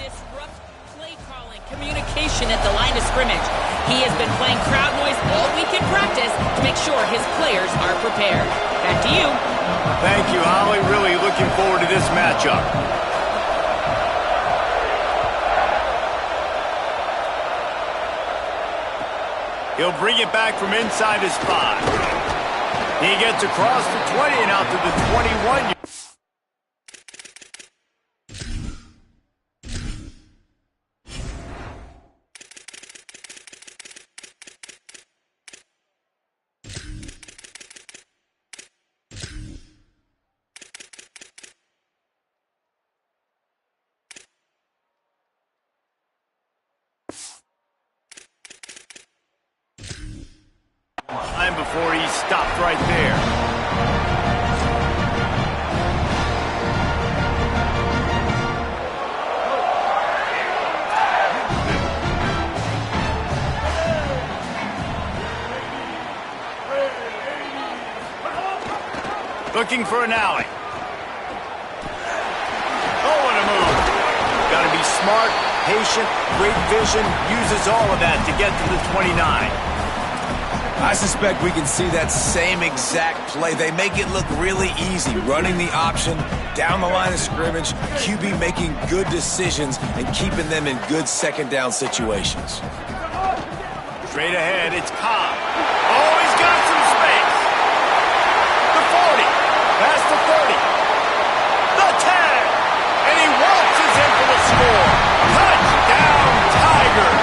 disrupt play calling, communication at the line of scrimmage. He has been playing crowd noise all week in practice to make sure his players are prepared. Back to you. Thank you, Holly. Really looking forward to this matchup. He'll bring it back from inside his 5. He gets across the 20 and out to the 21. Time before he stopped right there. Looking for an alley. Oh, what a move. Got to be smart, patient, great vision, uses all of that to get to the 29. I suspect we can see that same exact play. They make it look really easy, running the option down the line of scrimmage, QB making good decisions and keeping them in good second down situations. Straight ahead, it's Cobb. Oh, he's got some space. The 40, past the 30, the 10, and he waltzes in for the score. Touchdown, Tigers.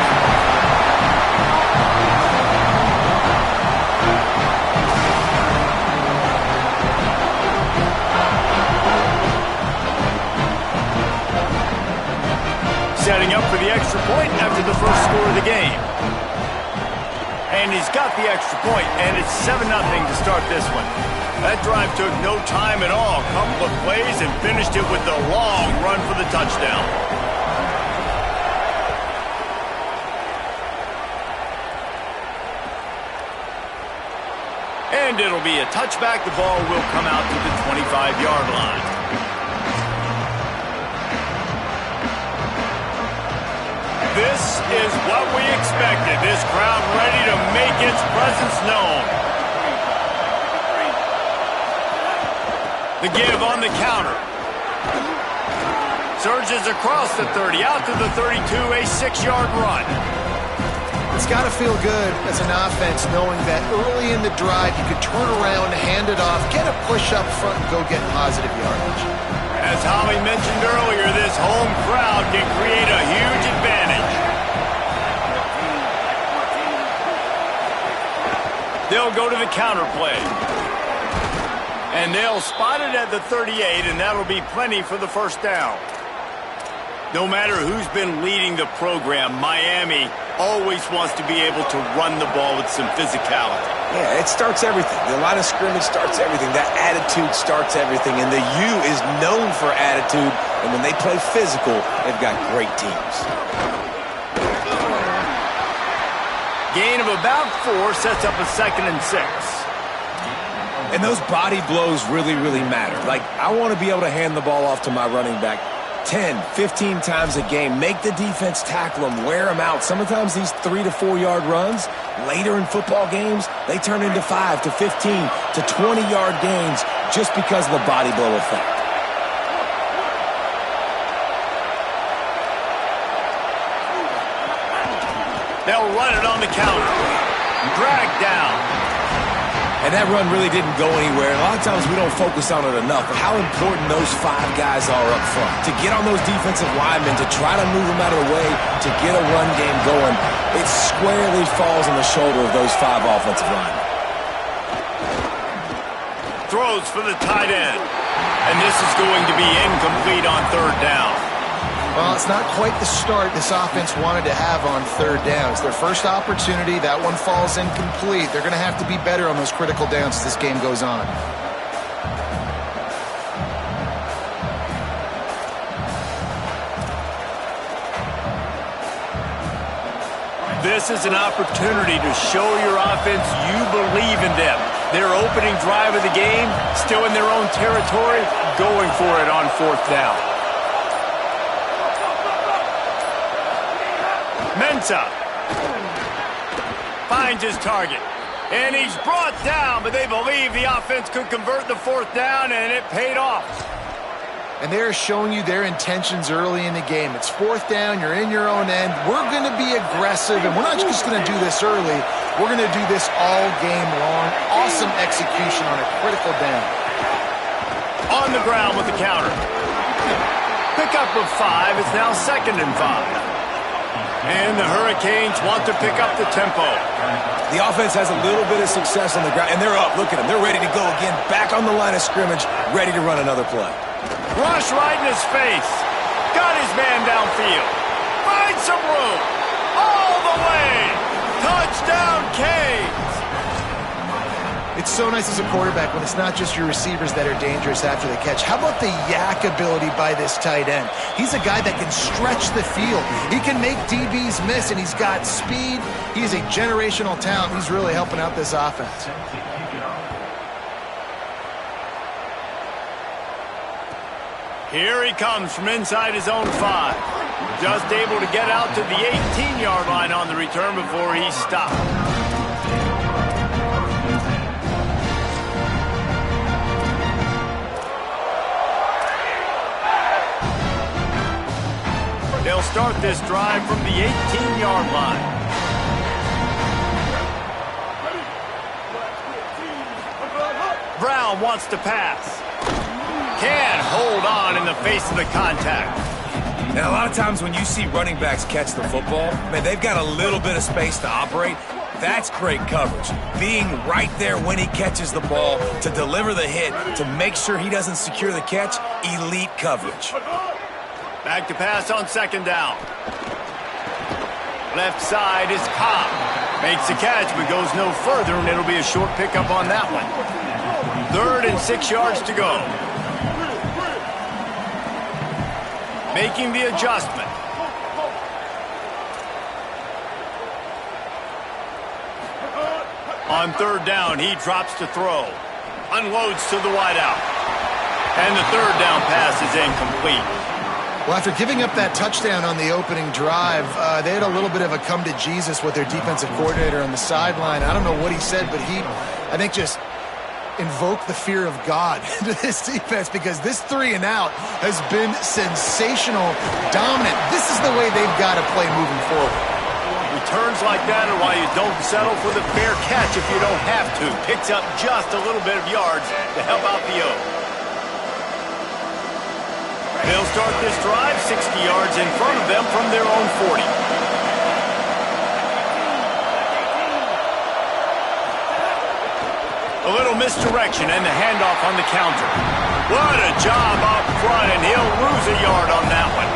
Setting up for the extra point after the first score of the game. And he's got the extra point, and it's 7-0 to start this one. That drive took no time at all. A couple of plays and finished it with a long run for the touchdown. And it'll be a touchback. The ball will come out to the 25-yard line. This is what we expected. This crowd ready to make its presence known. The give on the counter. Surges across the 30, out to the 32, a 6-yard run. It's got to feel good as an offense knowing that early in the drive you could turn around, hand it off, get a push up front, and go get positive yardage. As Holly mentioned earlier, this home crowd can create a huge advantage. They'll go to the counter play. And they'll spot it at the 38, and that'll be plenty for the first down. No matter who's been leading the program, Miami always wants to be able to run the ball with some physicality. Yeah, it starts everything. The line of scrimmage starts everything. That attitude starts everything. And the U is known for attitude. And when they play physical, they've got great teams. Gain of about 4 sets up a 2nd and 6. And those body blows really, really matter. Like, I want to be able to hand the ball off to my running back 10, 15 times a game. Make the defense tackle them, wear them out. Sometimes these 3 to 4 yard runs, later in football games, they turn into 5 to 15 to 20 yard gains just because of the body blow effect. They'll run it on the counter. Drag down. And that run really didn't go anywhere. A lot of times we don't focus on it enough, but how important those 5 guys are up front. To get on those defensive linemen, to try to move them out of the way, to get a run game going, it squarely falls on the shoulder of those 5 offensive linemen. Throws for the tight end. And this is going to be incomplete on 3rd down. Well, it's not quite the start this offense wanted to have on 3rd down. It's their first opportunity. That one falls incomplete. They're going to have to be better on those critical downs as this game goes on. This is an opportunity to show your offense you believe in them. Their opening drive of the game, still in their own territory, going for it on 4th down. Mensa finds his target. And he's brought down, but they believe the offense could convert the fourth down, and it paid off. And they're showing you their intentions early in the game. It's fourth down, you're in your own end. We're going to be aggressive, and we're not just going to do this early. We're going to do this all game long. Awesome execution on a critical down. On the ground with the counter. Pickup of 5. It's now 2nd and 5. And the Hurricanes want to pick up the tempo. The offense has a little bit of success on the ground, and they're up. Look at them. They're ready to go again. Back on the line of scrimmage, ready to run another play. Rush right in his face. Got his man downfield. Finds some room. All the way. Touchdown, Canes. It's so nice as a quarterback when it's not just your receivers that are dangerous after the catch. How about the yak ability by this tight end? He's a guy that can stretch the field. He can make DBs miss, and he's got speed. He's a generational talent. He's really helping out this offense. Here he comes from inside his own 5. Just able to get out to the 18-yard line on the return before he stopped. They'll start this drive from the 18-yard line. Brown wants to pass. Can't hold on in the face of the contact. Now, a lot of times when you see running backs catch the football, man, they've got a little bit of space to operate. That's great coverage. Being right there when he catches the ball to deliver the hit, to make sure he doesn't secure the catch, elite coverage. Back to pass on 2nd down. Left side is Cobb. Makes the catch, but goes no further, and it'll be a short pickup on that one. 3rd and 6 yards to go. Making the adjustment. On 3rd down, he drops to throw. Unloads to the wideout. And the 3rd down pass is incomplete. Well, after giving up that touchdown on the opening drive, they had a little bit of a come to Jesus with their defensive coordinator on the sideline. I don't know what he said, but he, I think, just invoked the fear of God into this defense, because this 3 and out has been sensational, dominant. This is the way they've got to play moving forward. Returns like that are why you don't settle for the fair catch if you don't have to. Picks up just a little bit of yards to help out the O. They'll start this drive 60 yards in front of them from their own 40. A little misdirection and the handoff on the counter. What a job up front, and he'll lose a yard on that one.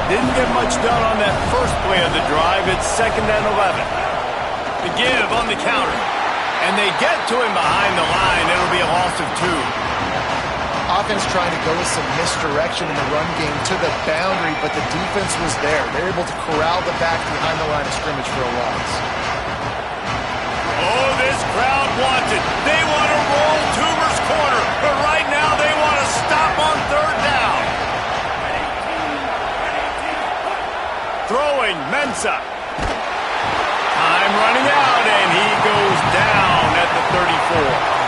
Didn't get much done on that first play of the drive. It's 2nd and 11. The give on the counter. And they get to him behind the line. It'll be a loss of 2. Offense trying to go with some misdirection in the run game to the boundary, but the defense was there. They're able to corral the back behind the line of scrimmage for a loss. Oh, this crowd wants it. They want to roll Toomer's corner, but right now they want to stop on 3rd down. Throwing Mensa. Time running out, and he goes down at the 34.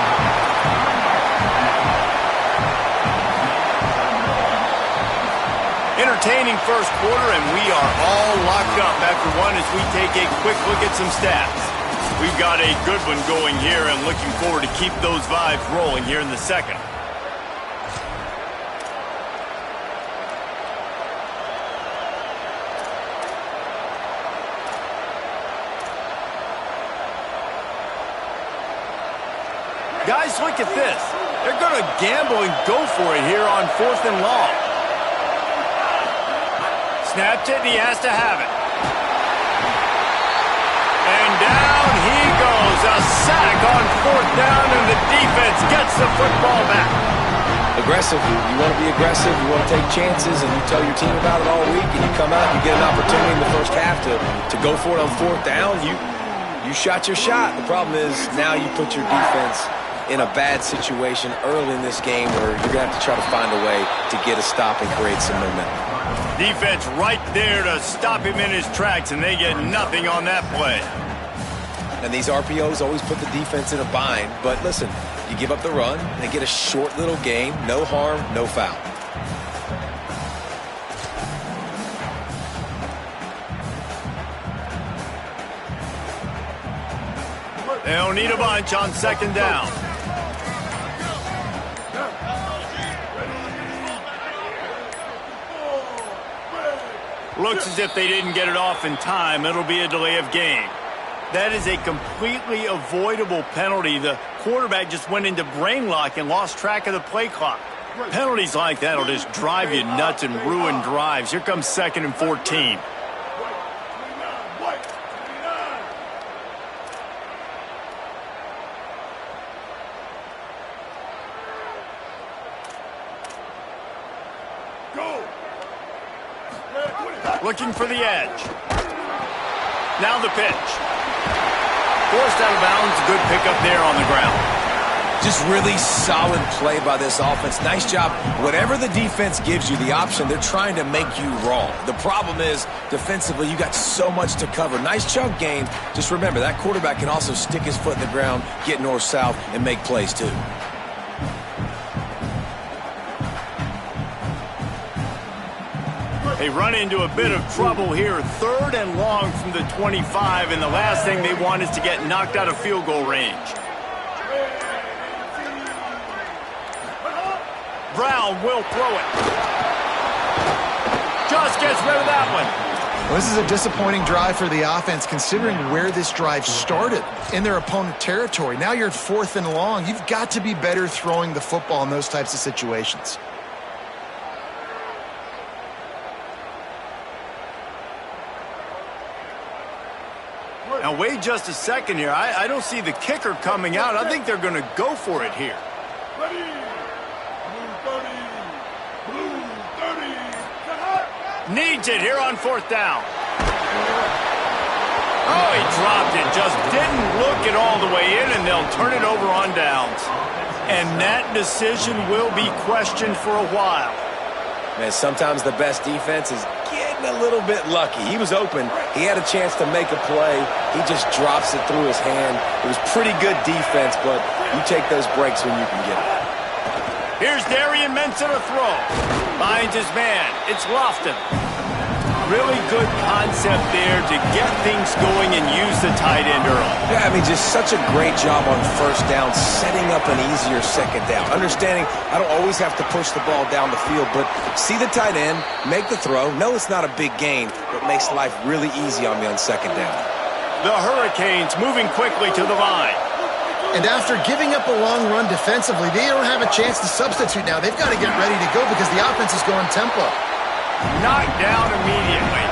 Entertaining first quarter, and we are all locked up after one as we take a quick look at some stats. We've got a good one going here, and looking forward to keep those vibes rolling here in the second. Guys, look at this. They're going to gamble and go for it here on 4th and long. Snapped it, and he has to have it. And down he goes. A sack on 4th down, and the defense gets the football back. Aggressive. You want to be aggressive. You want to take chances, and you tell your team about it all week, and you come out and you get an opportunity in the first half to go for it on 4th down. You shot your shot. The problem is now you put your defense in a bad situation early in this game where you're going to have to try to find a way to get a stop and create some momentum. Defense right there to stop him in his tracks, and they get nothing on that play. And these RPOs always put the defense in a bind. But listen, you give up the run, they get a short little game, no harm, no foul. They'll need a bunch on second down. Looks as if they didn't get it off in time. It'll be a delay of game. That is a completely avoidable penalty. The quarterback just went into brain lock and lost track of the play clock. Penalties like that will just drive you nuts and ruin drives. Here comes 2nd and 14. Looking for the edge. Now the pitch. Forced out of bounds. Good pickup there on the ground. Just really solid play by this offense. Nice job. Whatever the defense gives you the option, they're trying to make you wrong. The problem is, defensively, you got so much to cover. Nice chunk game. Just remember, that quarterback can also stick his foot in the ground, get north-south, and make plays too. They run into a bit of trouble here. 3rd and long from the 25, and the last thing they want is to get knocked out of field goal range. Brown will throw it. Just gets rid of that one. Well, this is a disappointing drive for the offense, considering where this drive started, in their opponent territory. Now you're at 4th and long. You've got to be better throwing the football in those types of situations. Now, wait just a second here. I don't see the kicker coming out. I think they're going to go for it here. Needs it here on 4th down. Oh, he dropped it. Just didn't look it all the way in, and they'll turn it over on downs. And that decision will be questioned for a while. Man, sometimes the best defense is getting a little bit lucky. He was open. He had a chance to make a play. He just drops it through his hand. It was pretty good defense, but you take those breaks when you can get it. Here's Darian Mensah to throw. Finds his man. It's Lofton. Really good concept there to get things going and use the tight end early. Yeah, I mean, just such a great job on 1st down, setting up an easier 2nd down. Understanding I don't always have to push the ball down the field, but see the tight end, make the throw. No, it's not a big gain, but makes life really easy on me on 2nd down. The Hurricanes moving quickly to the line. And after giving up a long run defensively, they don't have a chance to substitute now. They've got to get ready to go because the offense is going tempo. Knocked down immediately.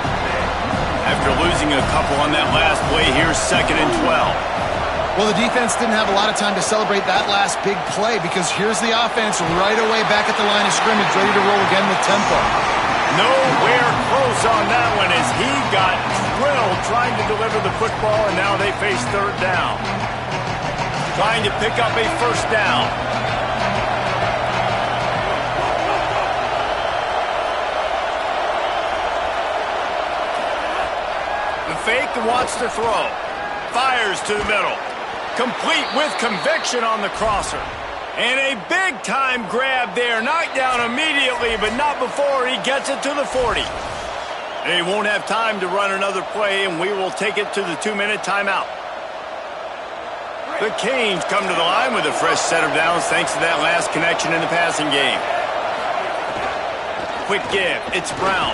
After losing a couple on that last play, here's 2nd and 12. Well, the defense didn't have a lot of time to celebrate that last big play because here's the offense right away back at the line of scrimmage, ready to roll again with tempo. Nowhere close on that one as he got drilled trying to deliver the football, and now they face 3rd down. Trying to pick up a 1st down. Fake and wants to throw. Fires to the middle. Complete with conviction on the crosser. And a big-time grab there. Knocked down immediately, but not before he gets it to the 40. They won't have time to run another play, and we will take it to the 2-minute timeout. The Canes come to the line with a fresh set of downs thanks to that last connection in the passing game. Quick give. It's Brown.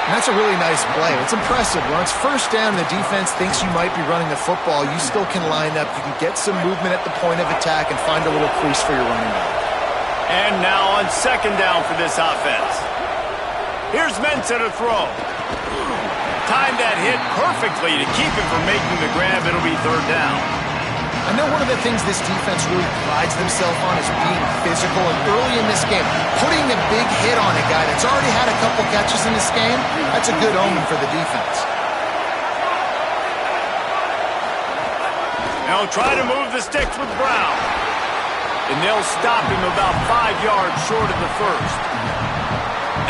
That's a really nice play. It's impressive. When it's 1st down and the defense thinks you might be running the football, you still can line up. You can get some movement at the point of attack and find a little crease for your running back. And now on 2nd down for this offense. Here's Mensah to throw. Timed that hit perfectly to keep him from making the grab. It'll be 3rd down. I know one of the things this defense really prides themselves on is being physical, and early in this game, putting a big hit on a guy that's already had a couple catches in this game, that's a good omen for the defense. Now try to move the sticks with Brown. And they'll stop him about 5 yards short of the 1st.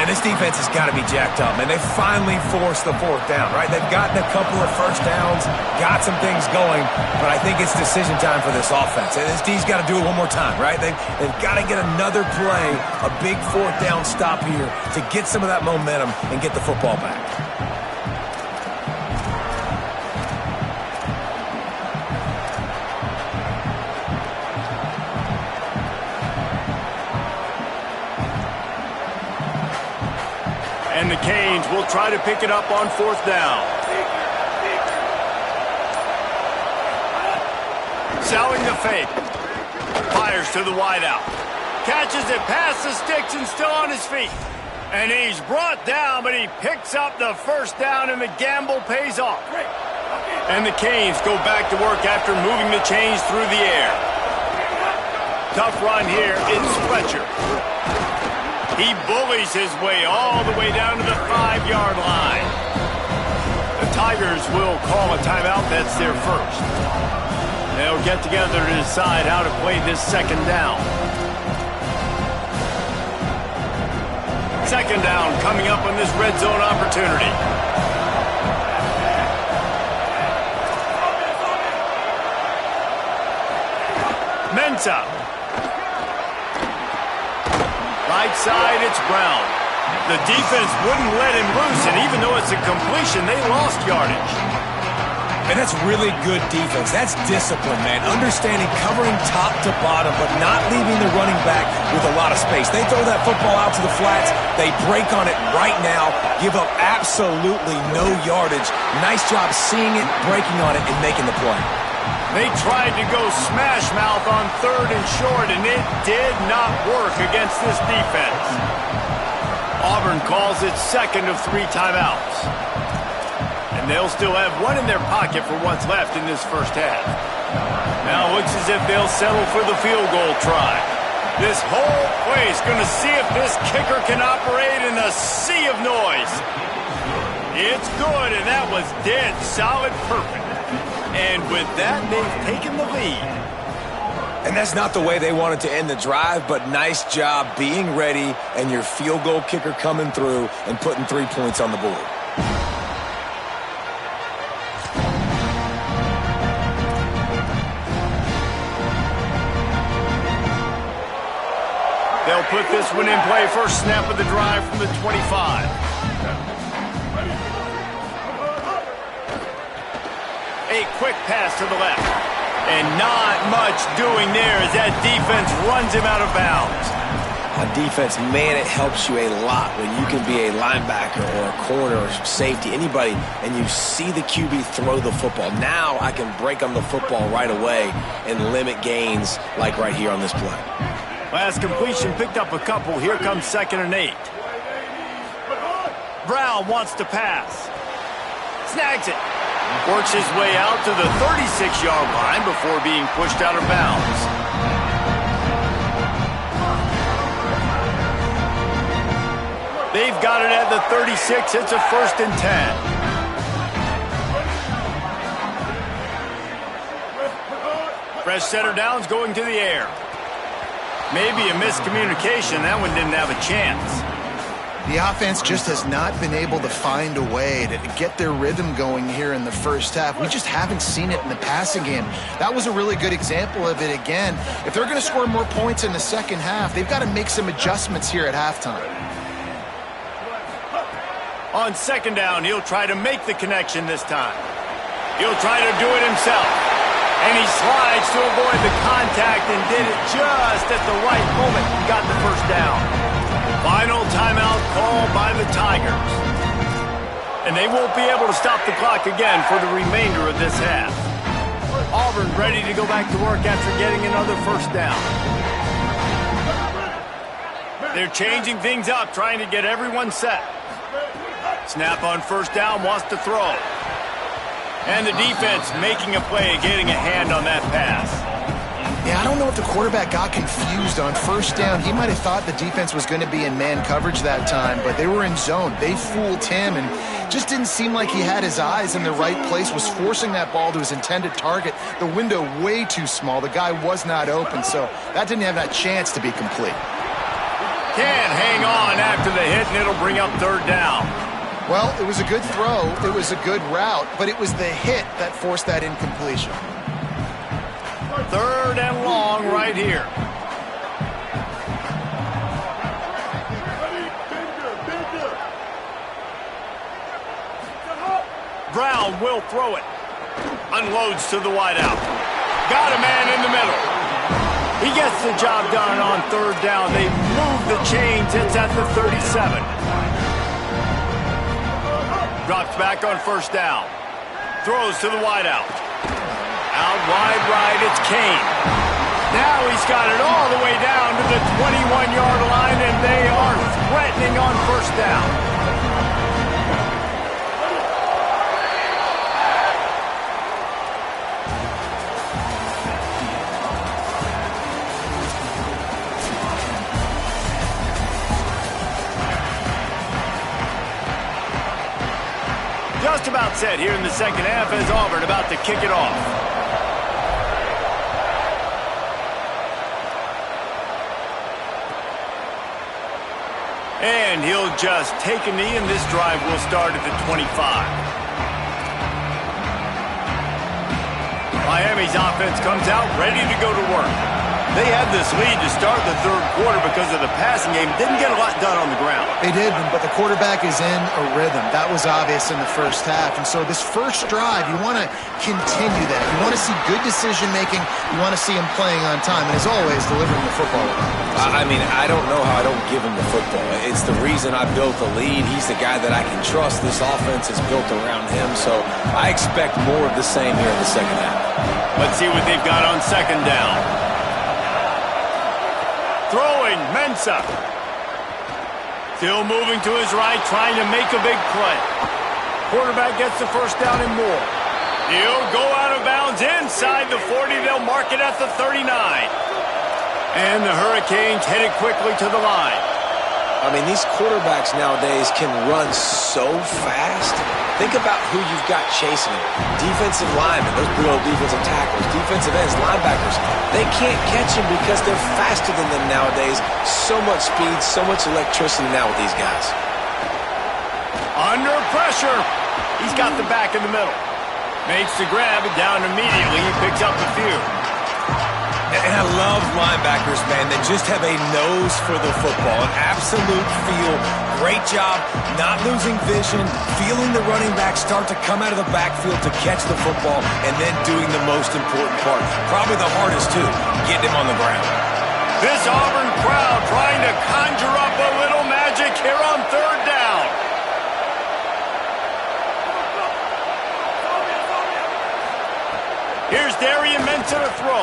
And this defense has got to be jacked up, man. They finally forced the fourth down, right? They've gotten a couple of first downs, got some things going, but I think it's decision time for this offense. And this D's got to do it one more time, right? They've got to get another play, a big fourth down stop here to get some of that momentum and get the football back. And the Canes will try to pick it up on fourth down. Selling the fake. Fires to the wideout. Catches it past the sticks and still on his feet. And he's brought down, but he picks up the first down, and the gamble pays off. And the Canes go back to work after moving the chains through the air. Tough run here. It's Fletcher. He bullies his way all the way down to the 5-yard line. The Tigers will call a timeout. That's their first. They'll get together to decide how to play this second down. Second down coming up on this red zone opportunity. Mensah. Right side, it's Brown. The defense wouldn't let him loose, and even though it's a completion, they lost yardage. And that's really good defense. That's discipline, man. Understanding covering top to bottom, but not leaving the running back with a lot of space. They throw that football out to the flats. They break on it right now, give up absolutely no yardage. Nice job seeing it, breaking on it, and making the play. They tried to go smash mouth on third and short, and it did not work against this defense. Auburn calls it second of 3 timeouts. And they'll still have one in their pocket for what's left in this first half. Now it looks as if they'll settle for the field goal try. This whole place going to see if this kicker can operate in a sea of noise. It's good, and that was dead solid perfect. And with that, they've taken the lead. And that's not the way they wanted to end the drive, but nice job being ready and your field goal kicker coming through and putting 3 points on the board. They'll put this one in play. First snap of the drive from the 25. A quick pass to the left. And not much doing there as that defense runs him out of bounds. On defense, man, it helps you a lot when you can be a linebacker or a corner or safety, anybody, and you see the QB throw the football. Now I can break on the football right away and limit gains like right here on this play. Last completion picked up a couple. Here comes 2nd and 8. Brown wants to pass. Snags it. Works his way out to the 36-yard line before being pushed out of bounds. They've got it at the 36. It's a 1st and 10. Fresh center downs going to the air. Maybe a miscommunication. That one didn't have a chance. The offense just has not been able to find a way to get their rhythm going here in the first half. We just haven't seen it in the passing game. That was a really good example of it again. If they're going to score more points in the second half, they've got to make some adjustments here at halftime. On 2nd down, he'll try to make the connection this time. He'll try to do it himself. And he slides to avoid the contact and did it just at the right moment and got the first down. Final timeout called by the Tigers. And they won't be able to stop the clock again for the remainder of this half. Auburn ready to go back to work after getting another first down. They're changing things up, trying to get everyone set. Snap on 1st down, wants to throw. And the defense making a play, getting a hand on that pass. Yeah, I don't know if the quarterback got confused on 1st down. He might have thought the defense was going to be in man coverage that time, but they were in zone. They fooled him and just didn't seem like he had his eyes in the right place, was forcing that ball to his intended target. The window way too small. The guy was not open, so that didn't have that chance to be complete. can't hang on after the hit, and it'll bring up third down. Well, it was a good throw. It was a good route, but it was the hit that forced that incompletion. Third and long right here. Brown will throw it. Unloads to the wideout. Got a man in the middle. He gets the job done on third down. They move the chains. It's at the 37. Drops back on first down. Throws to the wideout. Out wide right, it's Kane. Now he's got it all the way down to the 21-yard line, and they are threatening on first down. Just about set here in the second half as Auburn about to kick it off. And he'll just take a knee, and this drive will start at the 25. Miami's offense comes out ready to go to work. They had this lead to start the third quarter because of the passing game. Didn't get a lot done on the ground. They did, but the quarterback is in a rhythm. That was obvious in the first half. And so this first drive, you want to continue that. You want to see good decision-making. You want to see him playing on time. And as always, delivering the football. I mean, I don't know how I don't give him the football. It's the reason I built the lead. He's the guy that I can trust. This offense is built around him. So I expect more of the same here in the second half. Let's see what they've got on second down. Throwing, Mensah. Still moving to his right, trying to make a big play. Quarterback gets the first down and more. He'll go out of bounds inside the 40. They'll mark it at the 39. And the Hurricanes headed quickly to the line. I mean, these quarterbacks nowadays can run so fast. Think about who you've got chasing them. Defensive linemen, those big old defensive tackles, defensive ends, linebackers. They can't catch them because they're faster than them nowadays. So much speed, so much electricity now with these guys. Under pressure. He's got the back in the middle. Makes the grab, and down immediately. He picks up a few. And I love linebackers, man, that just have a nose for the football, an absolute feel. Great job not losing vision, feeling the running back start to come out of the backfield to catch the football, and then doing the most important part, probably the hardest too, getting him on the ground. This Auburn crowd trying to conjure up a little magic here on third down. Here's Darian Mensah to throw.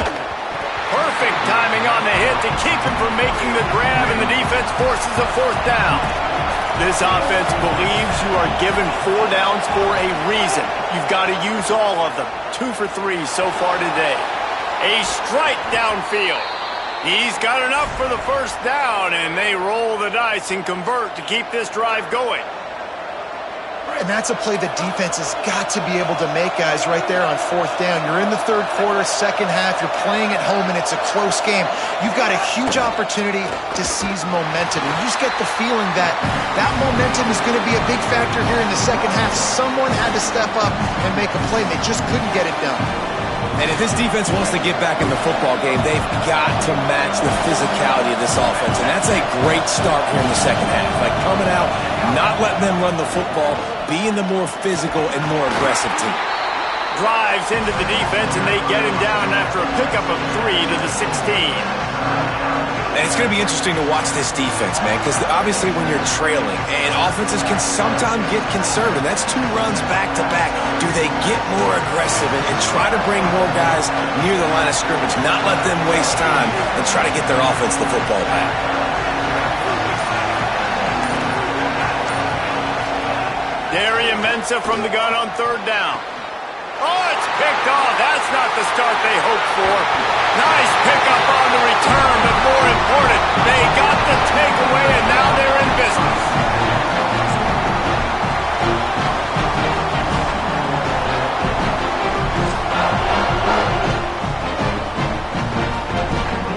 Perfect timing on the hit to keep him from making the grab, and the defense forces a fourth down. This offense believes you are given 4 downs for a reason. You've got to use all of them. 2 for 3 so far today. A strike downfield. He's got enough for the first down, and they roll the dice and convert to keep this drive going. And that's a play the defense has got to be able to make, guys, right there on fourth down. You're in the third quarter, second half. You're playing at home, and it's a close game. You've got a huge opportunity to seize momentum. And you just get the feeling that that momentum is going to be a big factor here in the second half. Someone had to step up and make a play, and they just couldn't get it done. And if this defense wants to get back in the football game, they've got to match the physicality of this offense. And that's a great start here in the second half. Like coming out, not letting them run the football, being the more physical and more aggressive team. Drives into the defense, and they get him down after a pickup of 3 to the 16. And it's going to be interesting to watch this defense, man, because obviously when you're trailing, and offenses can sometimes get conservative. That's 2 runs back-to-back. Do they get more aggressive and try to bring more guys near the line of scrimmage, not let them waste time, and try to get their offense the football back? Darian Mensah from the gun on third down. Oh, it's picked off. That's not the start they hoped for. Nice pickup on the return, but more important, they got the takeaway, and now they're in business.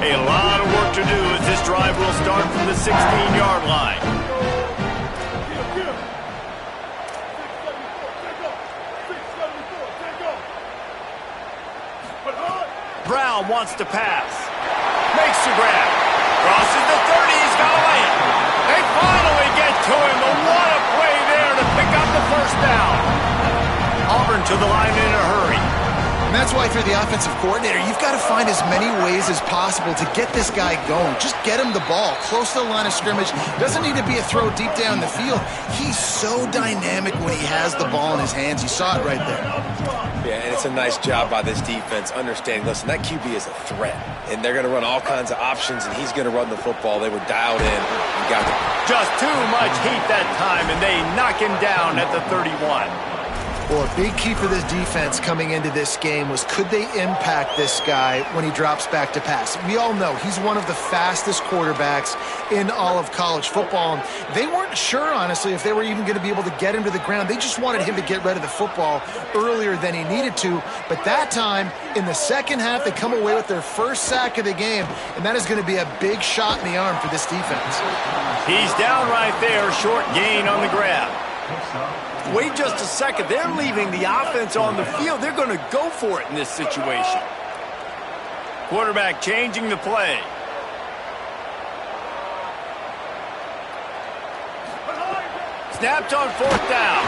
A lot of work to do as this drive will start from the 16-yard wants to pass. Makes the grab. Crosses the 30. He's got to lay it. They finally get to him. But what a play there to pick up the first down. Auburn to the line in a hurry. And that's why, if you're the offensive coordinator, you've got to find as many ways as possible to get this guy going. Just get him the ball close to the line of scrimmage. Doesn't need to be a throw deep down the field. He's so dynamic when he has the ball in his hands. You saw it right there. Yeah, and it's a nice job by this defense understanding, listen, that QB is a threat. And they're going to run all kinds of options, and he's going to run the football. They were dialed in and got it. Just too much heat that time, and they knock him down at the 31. Well, a big key for this defense coming into this game was, could they impact this guy when he drops back to pass? We all know he's one of the fastest quarterbacks in all of college football. And they weren't sure, honestly, if they were even going to be able to get him to the ground. They just wanted him to get rid of the football earlier than he needed to. But that time, in the second half, they come away with their first sack of the game, and that is going to be a big shot in the arm for this defense. He's down right there, short gain on the grab. Wait just a second. They're leaving the offense on the field. They're going to go for it in this situation. Quarterback changing the play. Snapped on fourth down.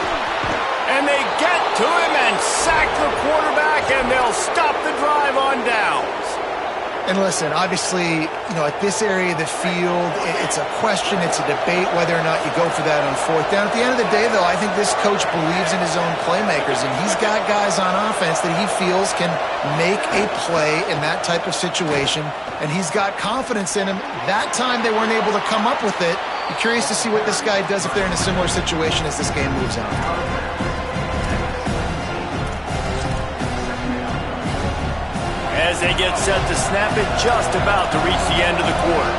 And they get to him and sack the quarterback, and they'll stop the drive on downs. And listen, obviously, at this area of the field, it's a question, it's a debate whether or not you go for that on fourth down. At the end of the day, though, I think this coach believes in his own playmakers, and he's got guys on offense that he feels can make a play in that type of situation, and he's got confidence in him. That time they weren't able to come up with it. Be curious to see what this guy does if they're in a similar situation as this game moves on. As they get set to snap it, just about to reach the end of the quarter.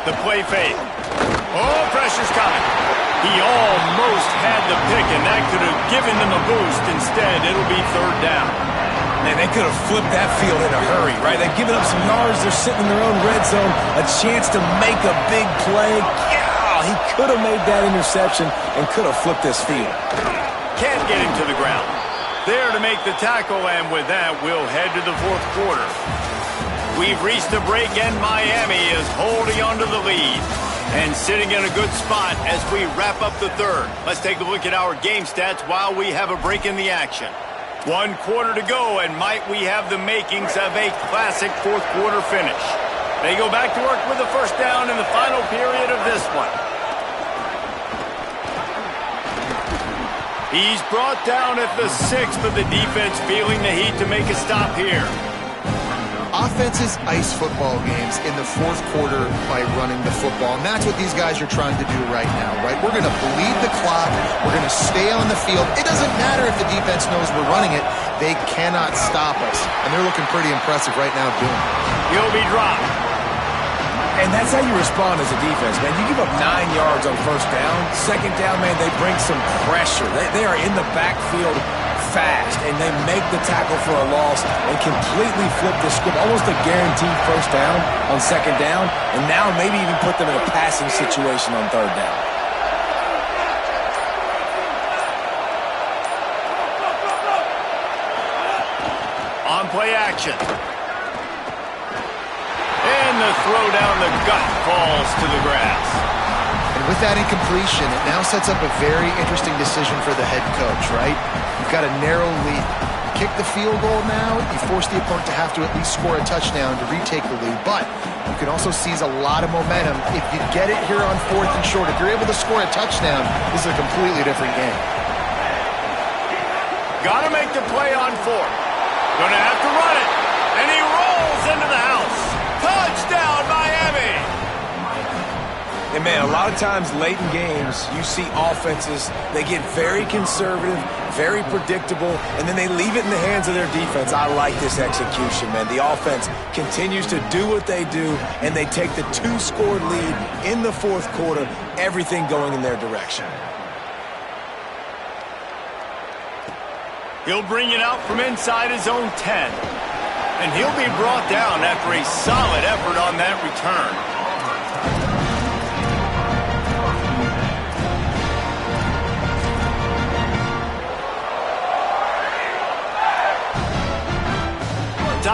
The play fake. Oh, pressure's coming. He almost had the pick, and that could have given them a boost. Instead, it'll be third down. Man, they could have flipped that field in a hurry, right? They've given up some yards. They're sitting in their own red zone. A chance to make a big play. Yeah, he could have made that interception and could have flipped this field. Can't get him to the ground. There to make the tackle, and with that, we'll head to the fourth quarter. We've reached the break, and Miami is holding onto the lead and sitting in a good spot as we wrap up the third. Let's take a look at our game stats while we have a break in the action. 1 quarter to go, and might we have the makings of a classic fourth quarter finish. They go back to work with the first down in the final period of this one. He's brought down at the 6, but the defense feeling the heat to make a stop here. Offenses ice football games in the fourth quarter by running the football, and that's what these guys are trying to do right now, right? We're going to bleed the clock. We're going to stay on the field. It doesn't matter if the defense knows we're running it. They cannot stop us, and they're looking pretty impressive right now doing it. He'll be dropped. And that's how you respond as a defense, man. You give up 9 yards on first down. Second down, man, they bring some pressure. They are in the backfield fast, and they make the tackle for a loss and completely flip the script. Almost a guaranteed first down on second down, and now maybe even put them in a passing situation on third down. On play action. And the throw down the gut falls to the grass. And with that incompletion, it now sets up a very interesting decision for the head coach, right? You've got a narrow lead. You kick the field goal now, you force the opponent to have to at least score a touchdown to retake the lead. But you can also seize a lot of momentum if you get it here on fourth and short. If you're able to score a touchdown, this is a completely different game. Got to make the play on fourth. Gonna have to run it. And he rolls into the house. Touchdown, Miami! And, man, a lot of times late in games, you see offenses, they get very conservative, very predictable, and then they leave it in the hands of their defense. I like this execution, man. The offense continues to do what they do, and they take the 2-score lead in the fourth quarter, everything going in their direction. He'll bring it out from inside his own 10. And he'll be brought down after a solid effort on that return.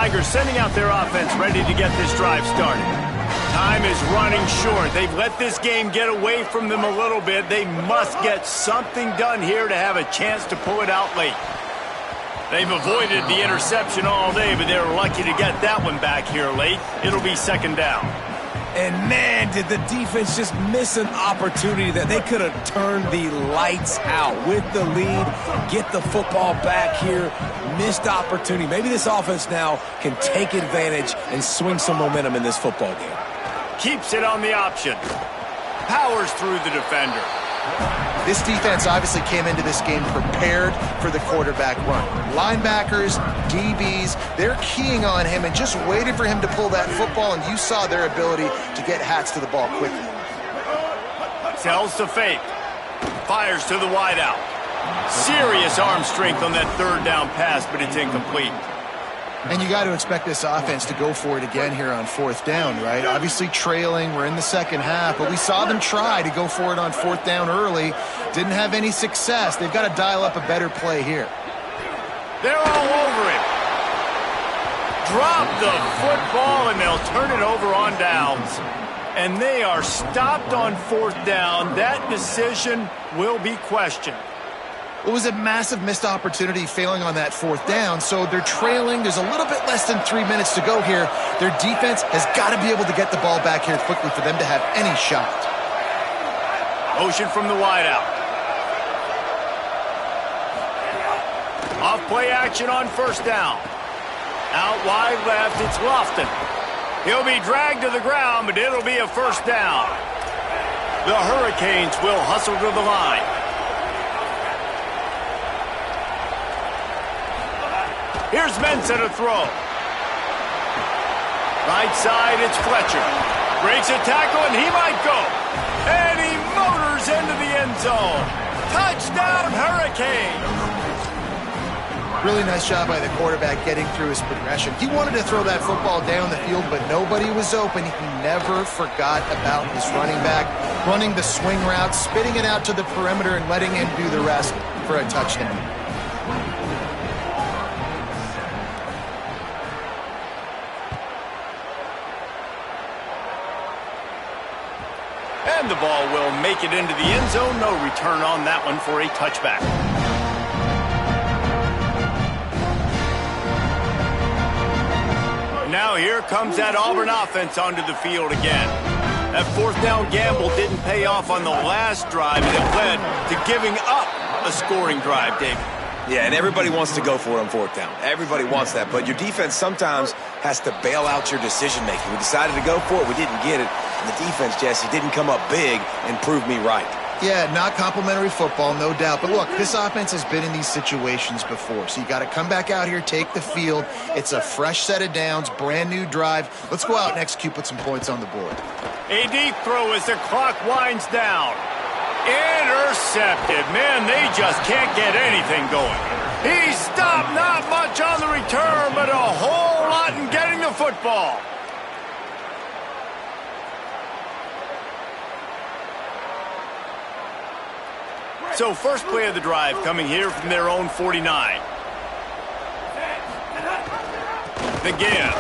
Tigers sending out their offense ready to get this drive started. Time is running short. They've let this game get away from them a little bit. They must get something done here to have a chance to pull it out late. They've avoided the interception all day, but they're lucky to get that one back here late. It'll be second down. And man, did the defense just miss an opportunity that they could have turned the lights out with the lead, get the football back here. Missed opportunity. Maybe this offense now can take advantage and swing some momentum in this football game. Keeps it on the option. Powers through the defender. This defense obviously came into this game prepared for the quarterback run. Linebackers, DBs, they're keying on him and just waited for him to pull that football, and you saw their ability to get hats to the ball quickly. Tells to fake. Fires to the wideout. Serious arm strength on that third down pass, but it's incomplete. And you got to expect this offense to go for it again here on fourth down, right? Obviously trailing, we're in the second half, but we saw them try to go for it on fourth down early. Didn't have any success. They've got to dial up a better play here. They're all over him. Drop the football, and they'll turn it over on downs. And they are stopped on fourth down. That decision will be questioned. It was a massive missed opportunity failing on that fourth down, so they're trailing. There's a little bit less than 3 minutes to go here. Their defense has got to be able to get the ball back here quickly for them to have any shot. Motion from the wideout. Off play action on first down. Out wide left, it's Lofton. He'll be dragged to the ground, but it'll be a first down. The Hurricanes will hustle to the line. Here's Mensah to throw. Right side, it's Fletcher. Breaks a tackle, and he might go. And he motors into the end zone. Touchdown, Hurricanes! Really nice job by the quarterback getting through his progression. He wanted to throw that football down the field, but nobody was open. He never forgot about his running back, running the swing route, spitting it out to the perimeter, and letting him do the rest for a touchdown. And the ball will make it into the end zone. No return on that one for a touchback. Now here comes that Auburn offense onto the field again. That fourth down gamble didn't pay off on the last drive, and it led to giving up a scoring drive, David. Yeah, and everybody wants to go for it on fourth down. Everybody wants that, but your defense sometimes has to bail out your decision-making. We decided to go for it. We didn't get it. And the defense, Jesse, didn't come up big and prove me right. Yeah, not complimentary football, no doubt. But look, this offense has been in these situations before. So you got to come back out here, take the field. It's a fresh set of downs, brand new drive. Let's go out and execute, put some points on the board. A deep throw as the clock winds down. Intercepted. Man, they just can't get anything going. He stopped, not much on the return, but a whole lot in getting the football. So first play of the drive coming here from their own 49. The give.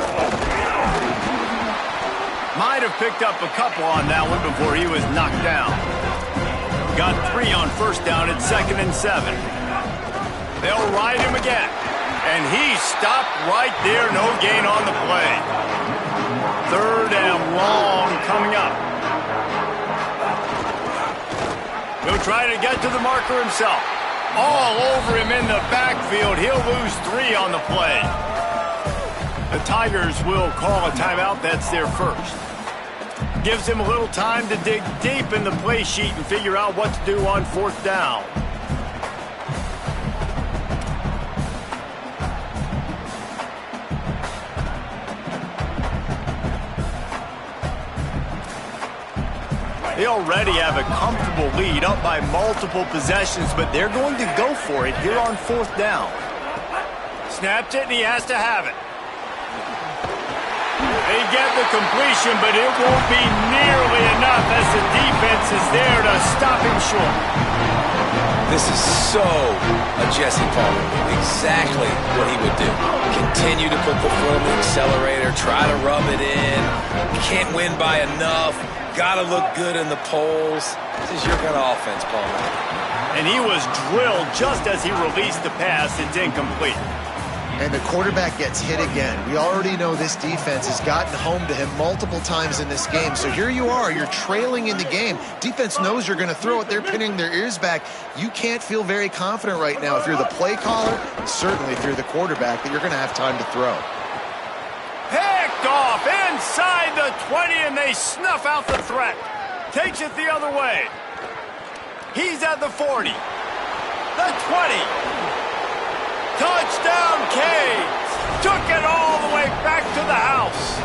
Might have picked up a couple on that one before he was knocked down. Got 3 on first down at 2nd and 7. They'll ride him again. And he stopped right there, no gain on the play. 3rd and long coming up. He'll try to get to the marker himself. All over him in the backfield. He'll lose 3 on the play. The Tigers will call a timeout. That's their first. Gives him a little time to dig deep in the play sheet and figure out what to do on fourth down. They already have a comfortable lead, up by multiple possessions, but they're going to go for it here on fourth down. Snapped it, and he has to have it. They get the completion, but it won't be nearly enough as the defense is there to stop him short. This is so a Jesse Palmer. Exactly what he would do. Continue to put the foot on the accelerator, try to rub it in. Can't win by enough. Got to look good in the polls. This is your kind of offense, Palmer. And he was drilled just as he released the pass. It's incomplete. And the quarterback gets hit again. We already know this defense has gotten home to him multiple times in this game. So here you are, you're trailing in the game. Defense knows you're going to throw it. They're pinning their ears back. You can't feel very confident right now if you're the play caller, certainly if you're the quarterback, that you're going to have time to throw. Picked off inside the 20, and they snuff out the threat. Takes it the other way. He's at the 40. The 20. Touchdown, Canes! Took it all the way back to the house.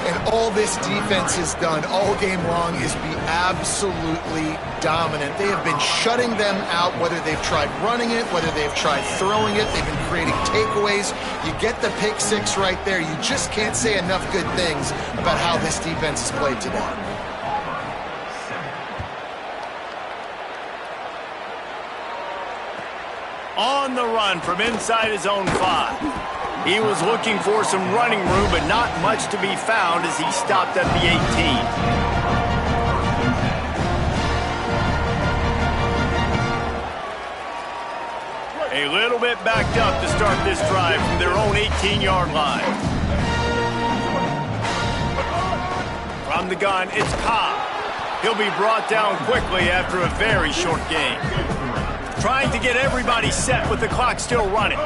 And all this defense has done all game long is be absolutely dominant. They have been shutting them out, whether they've tried running it, whether they've tried throwing it. They've been creating takeaways. You get the pick six right there. You just can't say enough good things about how this defense has played today. On the run from inside his own 5. He was looking for some running room, but not much to be found as he stopped at the 18. A little bit backed up to start this drive from their own 18-yard line. From the gun, it's Cobb. He'll be brought down quickly after a very short game. Trying to get everybody set with the clock still running.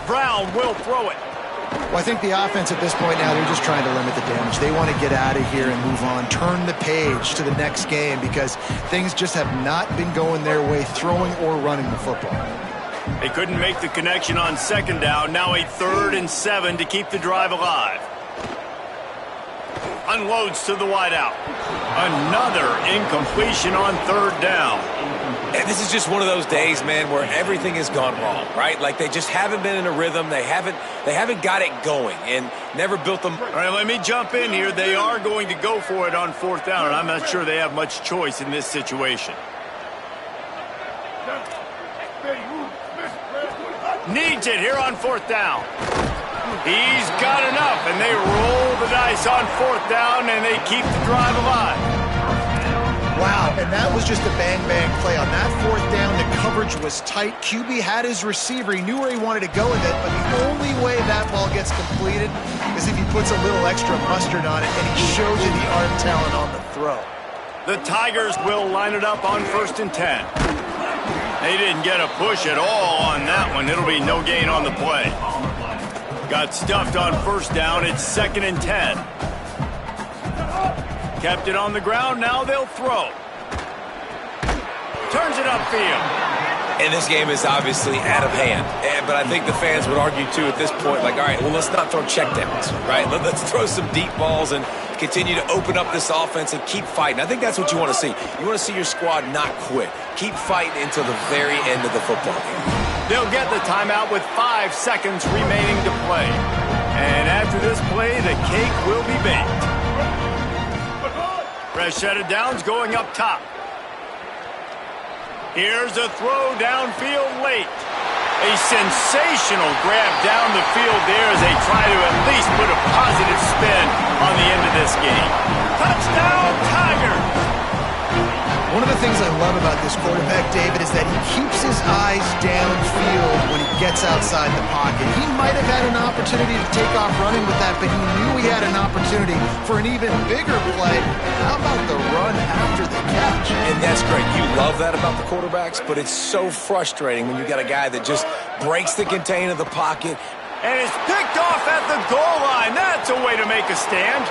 Brown will throw it. Well, I think the offense at this point now, they're just trying to limit the damage. They want to get out of here and move on, turn the page to the next game because things just have not been going their way, throwing or running the football. They couldn't make the connection on second down. Now a 3rd and 7 to keep the drive alive. Unloads to the wideout. Another incompletion on 3rd down. And this is just one of those days, man, where everything has gone wrong, right? Like they just haven't been in a rhythm. They haven't got it going and never built them. All right, let me jump in here. They are going to go for it on 4th down, and I'm not sure they have much choice in this situation. Needs it here on 4th down. He's got enough, and they roll the dice on 4th down, and they keep the drive alive. Wow, and that was just a bang-bang play. On that 4th down, the coverage was tight. QB had his receiver. He knew where he wanted to go with it, but the only way that ball gets completed is if he puts a little extra mustard on it, and he shows you the arm talent on the throw. The Tigers will line it up on 1st and 10. They didn't get a push at all on that one. It'll be no gain on the play. Got stuffed on 1st down. It's 2nd and 10. Kept it on the ground. Now they'll throw. Turns it upfield. And this game is obviously out of hand. But I think the fans would argue, too, at this point, like, all right, well, let's not throw checkdowns, right? Let's throw some deep balls and continue to open up this offense and keep fighting. I think that's what you want to see. You want to see your squad not quit. Keep fighting until the very end of the football game. They'll get the timeout with 5 seconds remaining to play. And after this play, the cake will be baked. Fresh set of downs going up top. Here's a throw downfield late. A sensational grab down the field there as they try to at least put a positive spin on the end of this game. Touchdown, Tigers! One of the things I love about this quarterback, David, is that he keeps his eyes downfield when he gets outside the pocket. He might have had an opportunity to take off running with that, but he knew he had an opportunity for an even bigger play. How about the run after the catch? And that's great. You love that about the quarterbacks, but it's so frustrating when you got a guy that just breaks the contain of the pocket. And it's picked off at the goal line. That's a way to make a stand.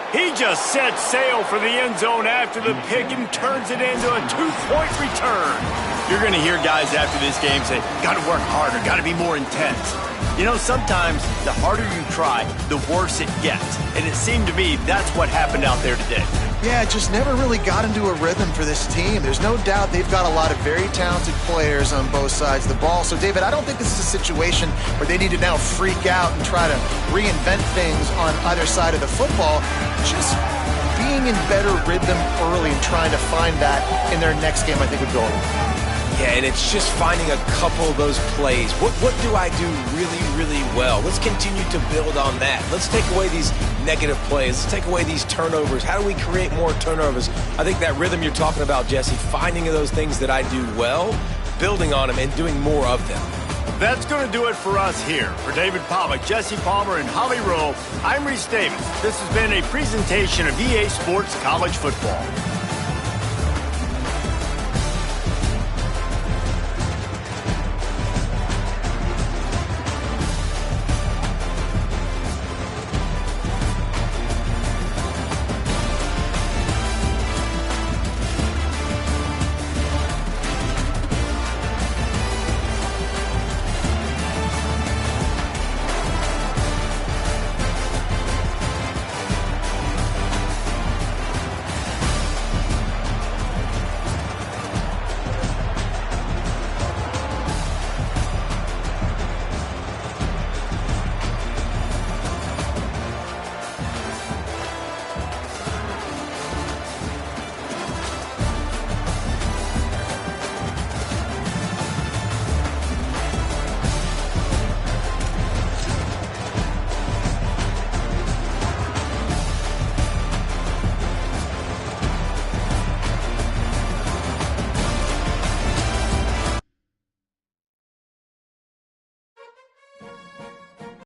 He just sets sail for the end zone after the pick and turns it into a 2-point return. You're going to hear guys after this game say, got to work harder, got to be more intense. You know, sometimes the harder you try, the worse it gets. And it seemed to me that's what happened out there today. Yeah, it just never really got into a rhythm for this team. There's no doubt they've got a lot of very talented players on both sides of the ball. So, David, I don't think this is a situation where they need to now freak out and try to reinvent things on either side of the football. Just being in better rhythm early and trying to find that in their next game, I think, would go a long way. Yeah, and it's just finding a couple of those plays. What do I do really, really well? Let's continue to build on that. Let's take away these negative plays. Let's take away these turnovers. How do we create more turnovers? I think that rhythm you're talking about, Jesse, finding those things that I do well, building on them, and doing more of them. That's going to do it for us here. For David Pollack, Jesse Palmer, and Holly Rowe, I'm Reese Davis. This has been a presentation of EA Sports College Football.